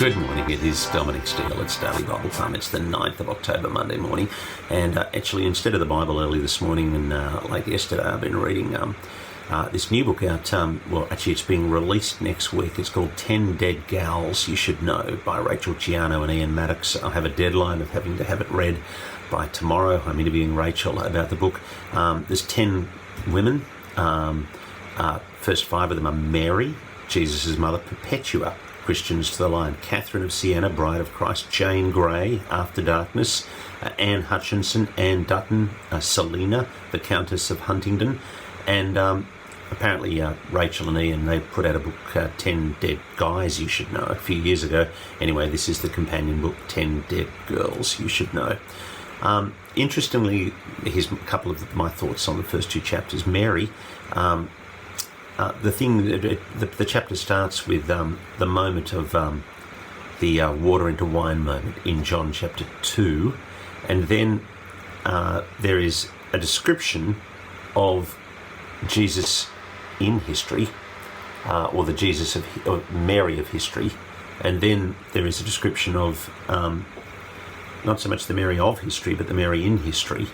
Good morning, it is Dominic Steele. It's Daily Bible Time. It's the 9th of October, Monday morning. And actually, instead of the Bible early this morning and late yesterday, I've been reading this new book out. Actually, it's being released next week. It's called 10 Dead Gals You Should Know by Rachel Ciano and Maddox. I have a deadline of having to have it read by tomorrow. I'm interviewing Rachel about the book. There's 10 women. First 5 of them are Mary, Jesus' mother, Perpetua, Christians to the Line, Catherine of Ciano, Bride of Christ, Jane Grey, After Darkness, Anne Hutchinson, Anne Dutton, Selina, the Countess of Huntingdon, and apparently Rachel and Ian, they put out a book, 10 Dead Guys You Should Know, a few years ago. Anyway, this is the companion book, 10 Dead Girls You Should Know. Interestingly, here's a couple of my thoughts on the first 2 chapters. Mary, the chapter starts with the moment of the water into wine moment in John chapter 2, and then there is a description of Jesus in history, or the Jesus of Mary of history, and then there is a description of not so much the Mary of history, but the Mary in history,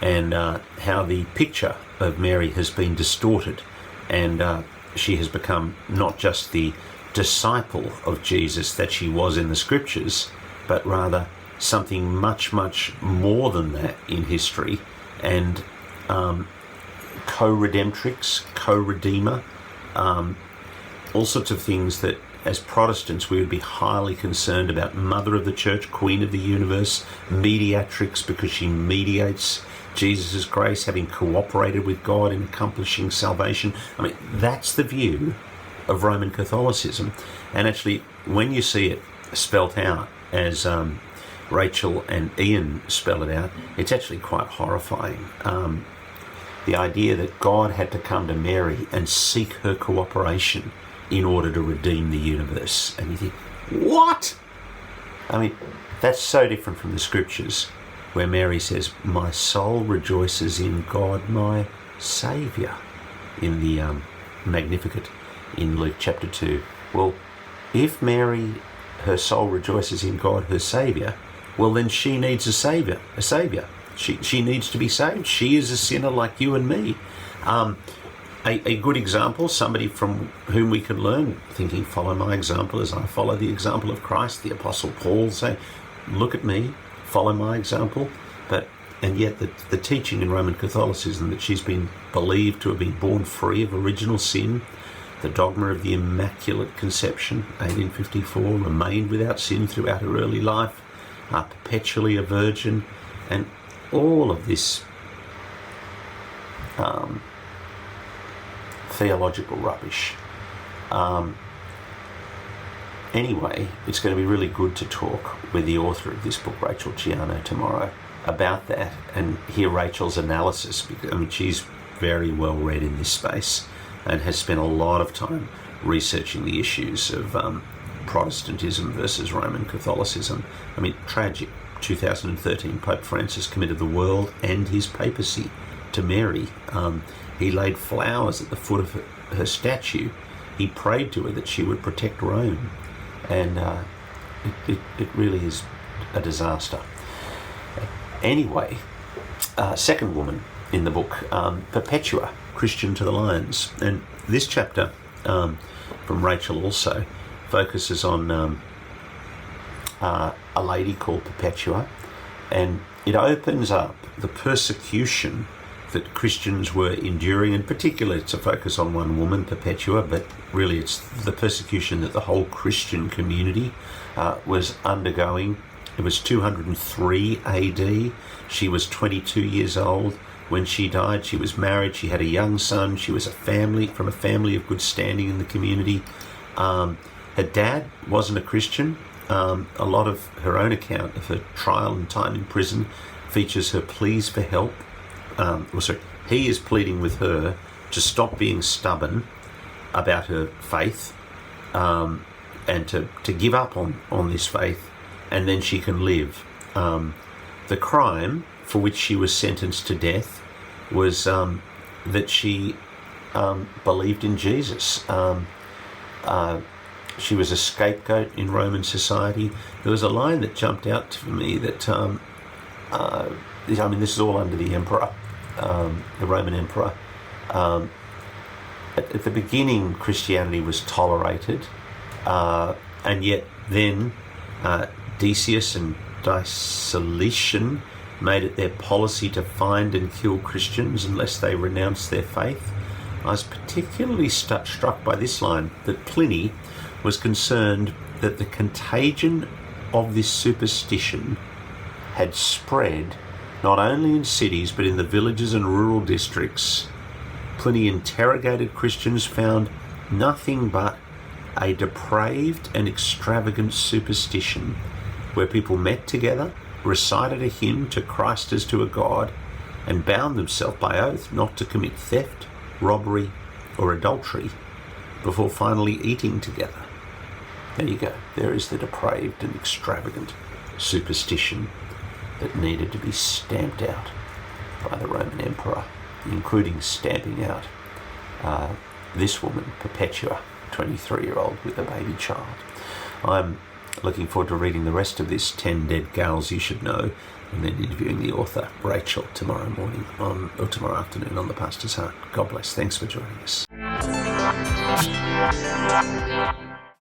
and how the picture of Mary has been distorted. And she has become not just the disciple of Jesus that she was in the scriptures, but rather something much, much more than that in history, and co-redemptrix, co-redeemer, all sorts of things that as Protestants we would be highly concerned about. Mother of the Church, Queen of the Universe, mediatrix, because she mediates Jesus' grace, having cooperated with God in accomplishing salvation. I mean, that's the view of Roman Catholicism. And actually, when you see it spelt out as Rachel and Ian spell it out, it's actually quite horrifying. The idea that God had to come to Mary and seek her cooperation in order to redeem the universe. And you think, what? I mean, that's so different from the scriptures, where Mary says, "My soul rejoices in God my Saviour," in the Magnificat in Luke chapter 2. Well, if Mary, her soul rejoices in God her Saviour, well then she needs a Saviour. She needs to be saved. She is a sinner like you and me. A good example, somebody from whom we can learn, thinking, follow my example as I follow the example of Christ. The Apostle Paul say, look at me, follow my example. And yet the teaching in Roman Catholicism that she's been believed to have been born free of original sin, the dogma of the Immaculate Conception, 1854, remained without sin throughout her early life, perpetually a virgin, and all of this theological rubbish. Anyway, it's going to be really good to talk with the author of this book, Rachel Ciano, tomorrow about that and hear Rachel's analysis, because I mean, she's very well read in this space and has spent a lot of time researching the issues of Protestantism versus Roman Catholicism. I mean, tragic. 2013, Pope Francis committed the world and his papacy to Mary. He laid flowers at the foot of her statue. He prayed to her that she would protect Rome. And it really is a disaster. Anyway, second woman in the book, Perpetua, Christian to the Lions. And this chapter from Rachel also focuses on a lady called Perpetua, and it opens up the persecution that Christians were enduring, in particular it's a focus on one woman, Perpetua, but really it's the persecution that the whole Christian community was undergoing. It was 203 AD. She was 22 years old when she died. She was married, she had a young son, she was from a family of good standing in the community. Her dad wasn't a Christian. A lot of her own account of her trial and time in prison features her pleas for help. He is pleading with her to stop being stubborn about her faith, and to give up on this faith, and then she can live. The crime for which she was sentenced to death was that she believed in Jesus. she was a scapegoat in Roman society. There was a line that jumped out to me that, this is all under the emperor, the Roman emperor. At the beginning, Christianity was tolerated, and yet then Decius and Diocletian made it their policy to find and kill Christians unless they renounced their faith. I was particularly struck by this line, that Pliny was concerned that the contagion of this superstition had spread not only in cities but in the villages and rural districts. Pliny interrogated Christians, found nothing but a depraved and extravagant superstition where people met together, recited a hymn to Christ as to a god, and bound themselves by oath not to commit theft, robbery, or adultery before finally eating together. There you go. There is the depraved and extravagant superstition that needed to be stamped out by the Roman emperor, including stamping out this woman, Perpetua, 23-year-old with a baby child. I'm looking forward to reading the rest of this 10 Dead Gals You Should Know, and then interviewing the author, Rachel, tomorrow afternoon on The Pastor's Heart. God bless. Thanks for joining us.